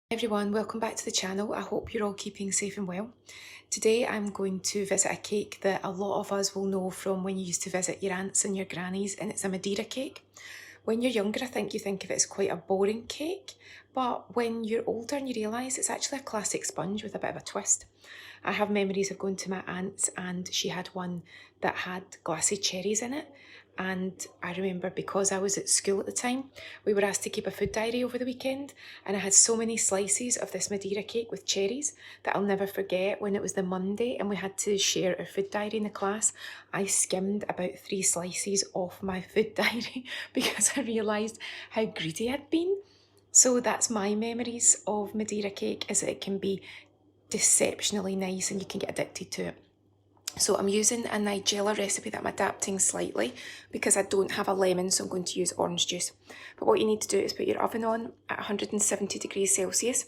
Everyone, welcome back to the channel. I hope you're all keeping safe and well. Today I'm going to visit a cake that a lot of us will know from when you used to visit your aunts and your grannies, and it's a Madeira cake. When you're younger, I think you think of it as quite a boring cake, but when you're older and you realise it's actually a classic sponge with a bit of a twist. I have memories of going to my aunt's and she had one that had glassy cherries in it. And I remember because I was at school at the time, we were asked to keep a food diary over the weekend, and I had so many slices of this Madeira cake with cherries that I'll never forget. When it was the Monday and we had to share our food diary in the class, I skimmed about 3 slices off my food diary because I realised how greedy I'd been. So that's my memories of Madeira cake, is that it can be deceptionally nice and you can get addicted to it. So I'm using a Nigella recipe that I'm adapting slightly because I don't have a lemon, so I'm going to use orange juice. But what you need to do is put your oven on at 170 degrees Celsius,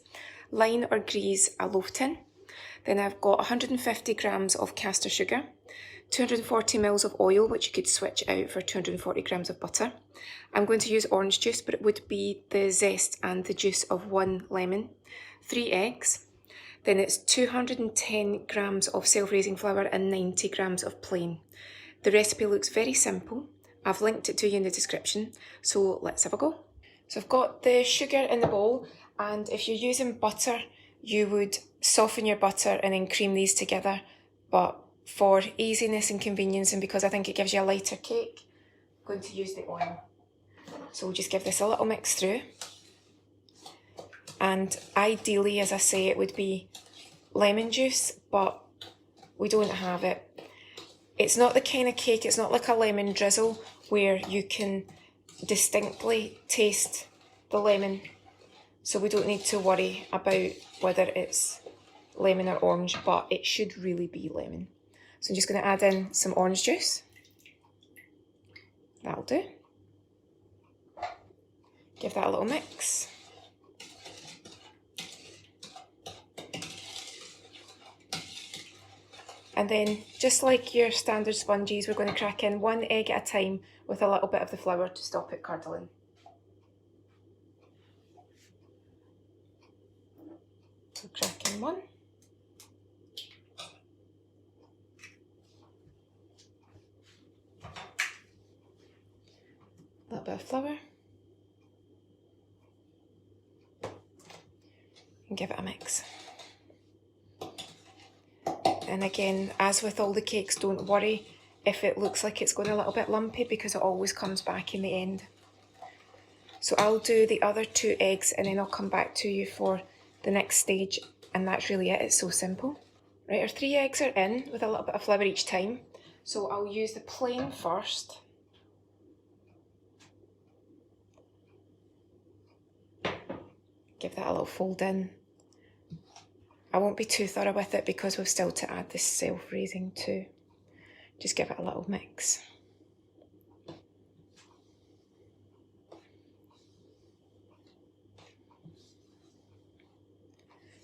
line or grease a loaf tin. Then I've got 150 grams of caster sugar, 240 ml of oil, which you could switch out for 240 grams of butter. I'm going to use orange juice, but it would be the zest and the juice of 1 lemon, 3 eggs. Then it's 210 grams of self-raising flour and 90 grams of plain. The recipe looks very simple. I've linked it to you in the description, so let's have a go. So I've got the sugar in the bowl, and if you're using butter, you would soften your butter and then cream these together. But for easiness and convenience, and because I think it gives you a lighter cake, I'm going to use the oil. So we'll just give this a little mix through. And ideally, as I say, it would be lemon juice, but we don't have it. It's not the kind of cake, it's not like a lemon drizzle where you can distinctly taste the lemon. So we don't need to worry about whether it's lemon or orange, but it should really be lemon. So I'm just going to add in some orange juice. That'll do. Give that a little mix. And then, just like your standard sponges, we're going to crack in 1 egg at a time with a little bit of the flour to stop it curdling. So crack in 1. A little bit of flour. And give it a mix. And again, as with all the cakes, don't worry if it looks like it's going a little bit lumpy because it always comes back in the end. So I'll do the other 2 eggs and then I'll come back to you for the next stage, and that's really it. It's so simple. Right, our 3 eggs are in with a little bit of flour each time. So I'll use the plain first. Give that a little fold in. I won't be too thorough with it because we've still to add this self-raising too. Just give it a little mix.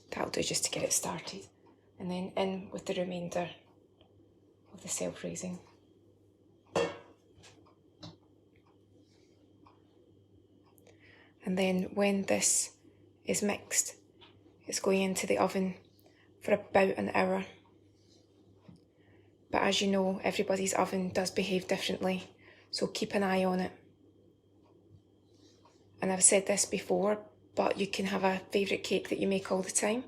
That'll do just to get it started. And then in with the remainder of the self-raising. And then when this is mixed, it's going into the oven for about an hour. But as you know, everybody's oven does behave differently, so keep an eye on it. And I've said this before, but you can have a favourite cake that you make all the time,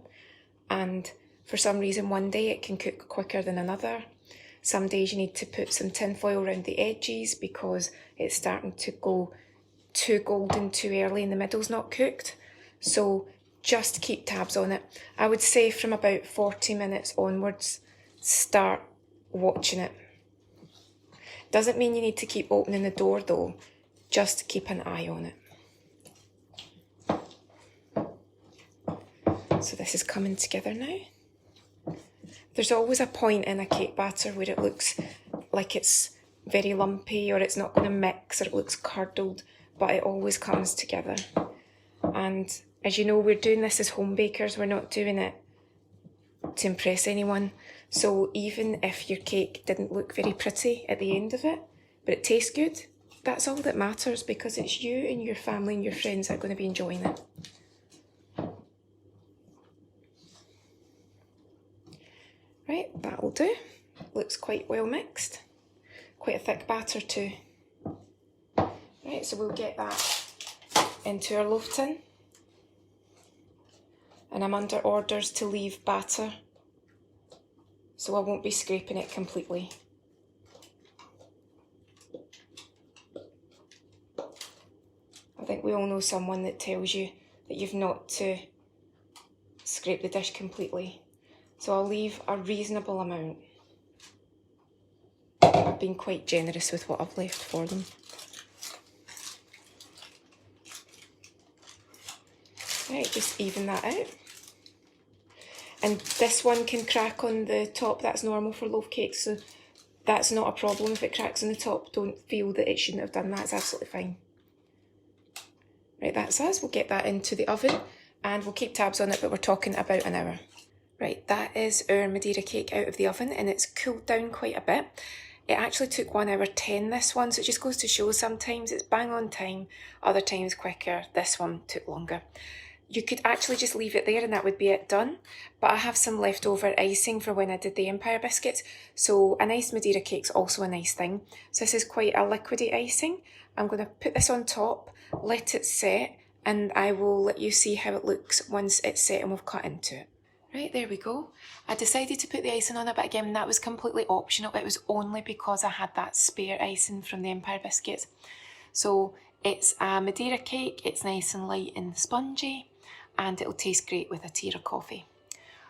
and for some reason one day it can cook quicker than another. Some days you need to put some tin foil around the edges because it's starting to go too golden too early and the middle's not cooked. So just keep tabs on it. I would say from about 40 minutes onwards, start watching it. Doesn't mean you need to keep opening the door though, just keep an eye on it. So this is coming together now. There's always a point in a cake batter where it looks like it's very lumpy or it's not going to mix or it looks curdled, but it always comes together. And as you know, we're doing this as home bakers, we're not doing it to impress anyone. So even if your cake didn't look very pretty at the end of it, but it tastes good, that's all that matters because it's you and your family and your friends that are going to be enjoying it. Right, that'll do. Looks quite well mixed. Quite a thick batter too. Right, so we'll get that into our loaf tin. And I'm under orders to leave batter, so I won't be scraping it completely. I think we all know someone that tells you that you've not to scrape the dish completely. So I'll leave a reasonable amount. I've been quite generous with what I've left for them. Right, just even that out. And this one can crack on the top, that's normal for loaf cakes, so that's not a problem if it cracks on the top. Don't feel that it shouldn't have done that, it's absolutely fine. Right, that's us. We'll get that into the oven and we'll keep tabs on it, but we're talking about an hour. Right, that is our Madeira cake out of the oven and it's cooled down quite a bit. It actually took 1 hour 10 this one, so it just goes to show sometimes it's bang on time, other times quicker. This one took longer. You could actually just leave it there and that would be it done, but I have some leftover icing for when I did the Empire Biscuits, so a nice Madeira cake's also a nice thing. So this is quite a liquidy icing. I'm going to put this on top, let it set, and I will let you see how it looks once it's set and we've cut into it. Right, there we go. I decided to put the icing on it, but again, that was completely optional. It was only because I had that spare icing from the Empire Biscuits. So it's a Madeira cake, it's nice and light and spongy, and it'll taste great with a tea or coffee.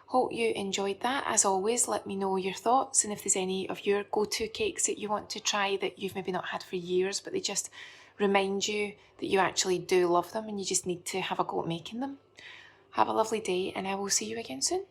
Hope you enjoyed that. As always, let me know your thoughts and if there's any of your go-to cakes that you want to try that you've maybe not had for years, but they just remind you that you actually do love them and you just need to have a go at making them. Have a lovely day and I will see you again soon.